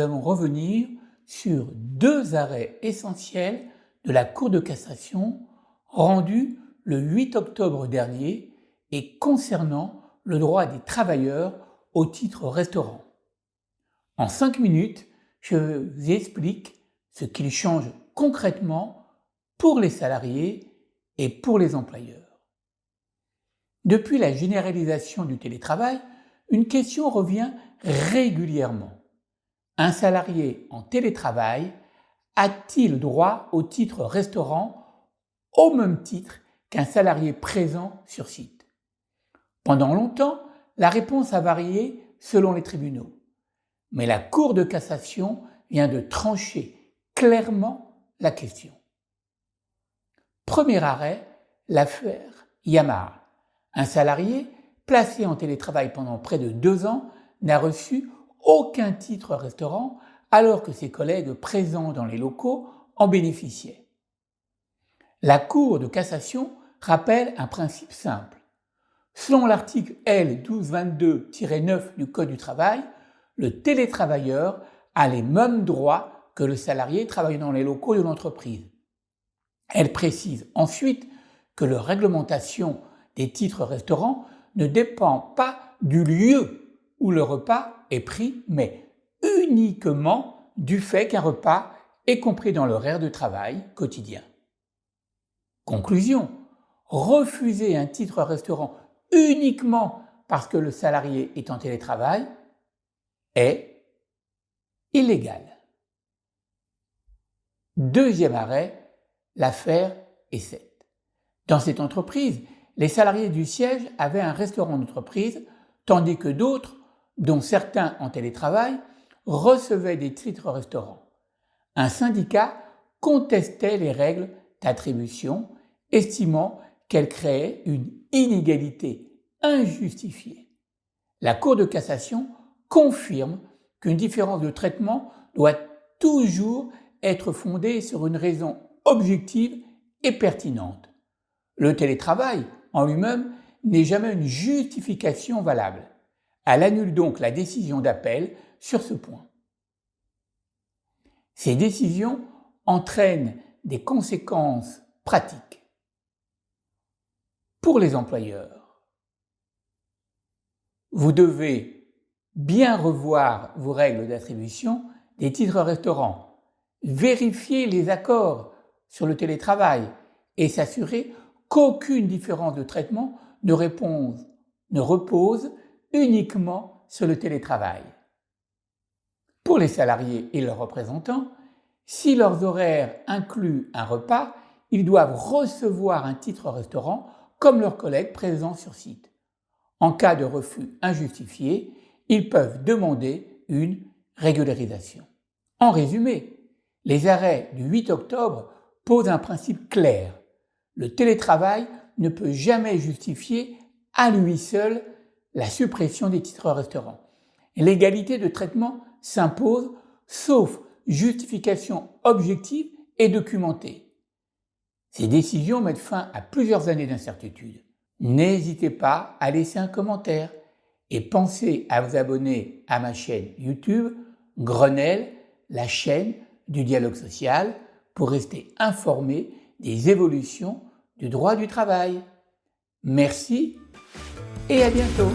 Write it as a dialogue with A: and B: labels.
A: allons revenir sur deux arrêts essentiels de la Cour de cassation rendus le 8 octobre dernier et concernant le droit des travailleurs au titre restaurant. En 5 minutes, je vous explique ce qu'il change concrètement pour les salariés et pour les employeurs. Depuis la généralisation du télétravail, une question revient régulièrement. Un salarié en télétravail a-t-il droit au titre restaurant au même titre qu'un salarié présent sur site? Pendant longtemps, la réponse a varié selon les tribunaux. Mais la Cour de cassation vient de trancher clairement la question. Premier arrêt, l'affaire Yamaha. Un salarié placé en télétravail pendant près de 2 ans n'a reçu aucun titre restaurant alors que ses collègues présents dans les locaux en bénéficiaient. La Cour de cassation rappelle un principe simple. Selon l'article L. 1222-9 du Code du travail, le télétravailleur a les mêmes droits que le salarié travaillant dans les locaux de l'entreprise. Elle précise ensuite que la réglementation des titres restaurants ne dépend pas du lieu où le repas est pris, mais uniquement du fait qu'un repas est compris dans l'horaire de travail quotidien. Conclusion, refuser un titre restaurant uniquement parce que le salarié est en télétravail est illégal. Deuxième arrêt, l'affaire Essette. Dans cette entreprise, les salariés du siège avaient un restaurant d'entreprise, tandis que d'autres, dont certains en télétravail, recevaient des titres restaurants. Un syndicat contestait les règles d'attribution, estimant qu'elles créaient une inégalité injustifiée. La Cour de cassation confirme qu'une différence de traitement doit toujours être fondée sur une raison objective et pertinente. Le télétravail, en lui-même, n'est jamais une justification valable. Elle annule donc la décision d'appel sur ce point. Ces décisions entraînent des conséquences pratiques. Pour les employeurs, vous devez bien revoir vos règles d'attribution des titres restaurants, vérifier les accords sur le télétravail et s'assurer qu'aucune différence de traitement ne repose uniquement sur le télétravail. Pour les salariés et leurs représentants, si leurs horaires incluent un repas, ils doivent recevoir un titre restaurant comme leurs collègues présents sur site. En cas de refus injustifié, ils peuvent demander une régularisation. En résumé, les arrêts du 8 octobre posent un principe clair. Le télétravail ne peut jamais justifier à lui seul la suppression des titres restaurants. L'égalité de traitement s'impose sauf justification objective et documentée. Ces décisions mettent fin à plusieurs années d'incertitude. N'hésitez pas à laisser un commentaire et pensez à vous abonner à ma chaîne YouTube Grenelle, la chaîne du dialogue social, pour rester informé des évolutions du droit du travail. Merci et à bientôt.